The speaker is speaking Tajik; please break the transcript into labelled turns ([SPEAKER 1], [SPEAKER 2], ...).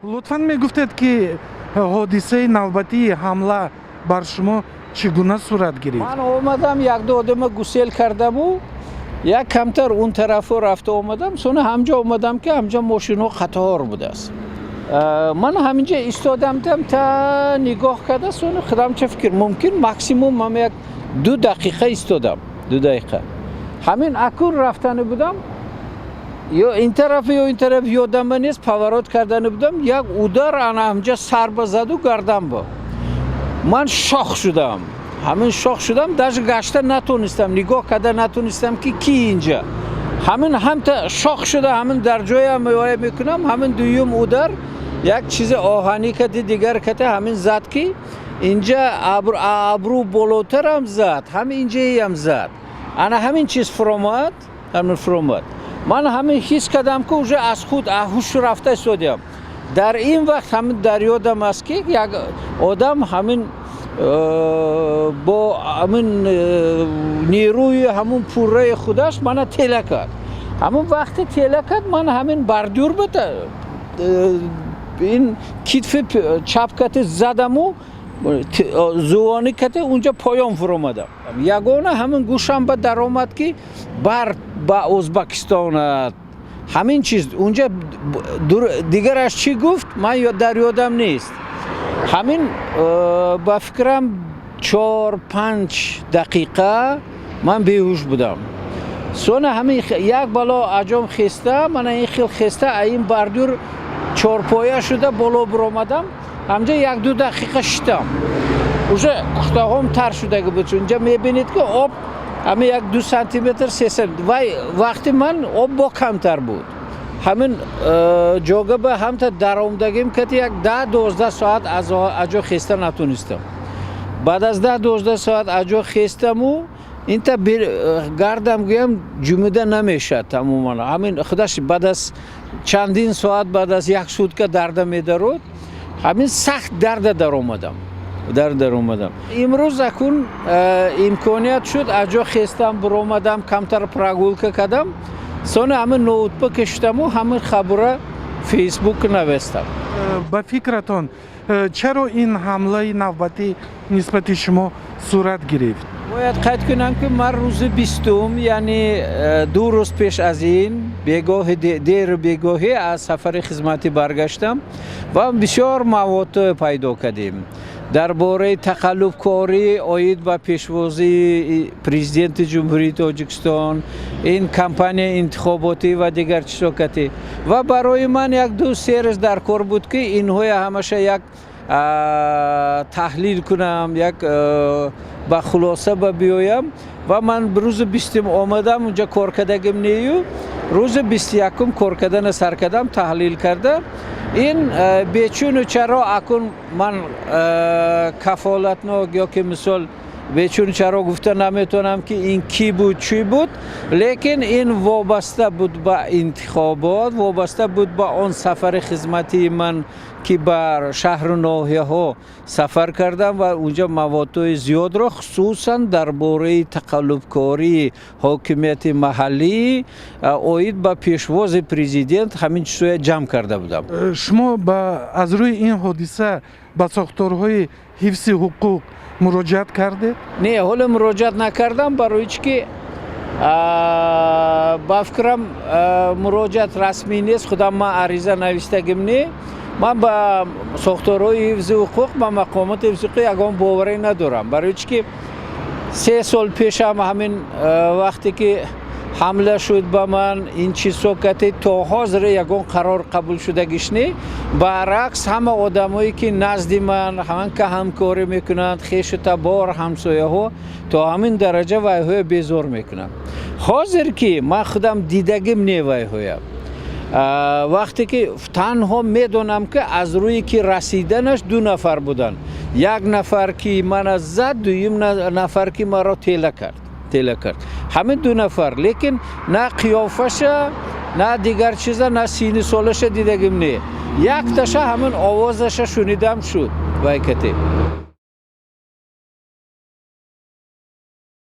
[SPEAKER 1] лутфан мегуфтед ки ҳодисаи навбатии ҳамла бар шумо чӣ гуна сурат гирифт?
[SPEAKER 2] ман омадам якду одама гусел кардаму як камтар он тарафо рафта омадам, сони ҳамҷо омадам ки ҳамҷо мошино қатор будааст. ман ҳаминҷа истодамдам та нигоҳ карда, сони худамча фикр мумкин максимум ман як 2 дақиқа истодам, 2 дақиқа. ҳамин акун рафтани будам, ё ин тараф ё ин тараф ёдама нест, поворот кардани будам, як удар ана ҳамҷа сарба заду гардан бо. ман шох шудам. ҳамин шох шудам, даже гашта натонистам, нигоҳ карда натонистам ки инҷа. ҳамин ҳамта шох шуда, ҳамин дар ҷоям миоя мекунам, ҳамин дуюм удар як чизи оҳанӣ кади дигар ката, ҳамин зад ки инҷа абру болотарам зад, ҳамин инҷаям зад. ана ҳамин чиз фуромад, ҳамин фуромад. ман ҳамин ҳис кардам ки уже аз худ ҳуш рафта истодам. дар ин вақт ҳамин дар ёдам аст ки як одам ҳамин бо ҳамин нерӯи ҳамун пурраи худаш мана тела кард. ҳамун вақте тела кард, ман ҳамин бардюр бата ин китфи чап кате задаму зувони кате унҷа поён фуромадам. ягона ҳамин гӯшам ба даромад ки бар ба Ӯзбакистон ҳамин чиз унҷа дигараш чӣ гуфт ман дар ёдам нест. ҳамин ба фикрам 4-5 дақиқа ман беҳуш будам. сони ҳамин як бало аҷом хеста, мана ин хел хеста ин бардюр чорпоя шуда боло биромадам, ҳамҷа 1-2 дақиқа шитам. уже куштаҳом тар шудага буд. инҷа мебинед ки об ҳамин 1-2 сантиметр 3 сантиметр. вай вақти ман об бо камтар буд. ҳамин ҷога ба ҳамта даромдагим кати як 10-12 соат аз аҷо хеста натонистам. баъд аз 10-12 соат аҷо хестаму инта гардам гӯям ҷумида намешад тамоман. ҳамин худаш баъд аз чандин соат, баъд аз як сутка дарда медарод, ҳамин сахт дарда даромадам. имрӯз акун имконият шуд аҷо хестам, биромадам, камтар прогулка кардам. сони ҳамин ноутбук кашидаму ҳамин хабура фейсбук навестам.
[SPEAKER 1] ба фикратон чаро ин ҳамлаи навбатӣ нисбати шумо сурат гирифт?
[SPEAKER 2] бояд қайд кунам ки ман рӯзи 20, яъне 2 рӯз пеш аз ин деру бегоҳӣ аз сафари хизматӣ баргаштам ва бисёр мавоқеъ пайдо кардем. дар бораи тақаллубкорӣ оид ба пешвозии президенти ҷумҳурии Тоҷикистон, ин кампанияи интихоботӣ ва дигар чизо катӣ. ва барои ман 1-2 рӯз дар кор буд ки инҳоя ҳамаша як таҳлил кунам, як ба хулоса ба биёям. ва ман рӯзи 20 омадам унҷа кор кардагим нею, рӯзи 21 кор кардана сар кардам, таҳлил карда. ин бечуну чаро акун ман кафолатнок ё ки мисол бечуну чаро гуфта наметавонам ки ин кӣ буд чӣ буд, лекин ин вобаста буд ба интихобот, вобаста буд ба он сафари хизматии ман ки ба шаҳру ноҳияҳо сафар кардам ва унҷа мавоқеъ зиёдро хусусан дар бораи тақаллубкории ҳокимияти маҳаллӣ оид ба пешвози президент ҳамин чизоя ҷамъ карда будам.
[SPEAKER 1] шумо аз рӯи ин ҳодиса ба сохторҳои ҳифзи ҳуқуқ муроҷиат кардед?
[SPEAKER 2] не, ҳоло муроҷиат накардам, барои чӣ ки ба фикрам муроҷиат расмӣ нест. худам ман ариза навистагим не. ман ба сохторҳои ҳифзи ҳуқуқ, ба мақомоти ҳифзи ҳуқуқ ягон боварӣ надорам. барои чӣ ки 3 сол пешам ҳамин вақте ки ҳамла шуд ба ман, ин чизо кати то ҳозир ягон қарор қабул шудагиш не. баръакс ҳама одамое ки назди ман ҳаман ка ҳамкорӣ мекунанд, хешу табор, ҳамсояҳо то ҳамин дараҷа вайҳоя безор мекунанд. ҳозир ки ман худам дидагим не вайҳоя, вақте ки танҳо медонам ки аз рӯи ки расиданаш 2 нафар буданд. як нафар ки мана зад, дуюм нафар ки маро тела кард. ҳамин 2 нафар, лекин на қиёфаша, на дигар чиза, на сини солаша дидагим не. Якташа ҳамин овозаша шунидам шуд вай кате.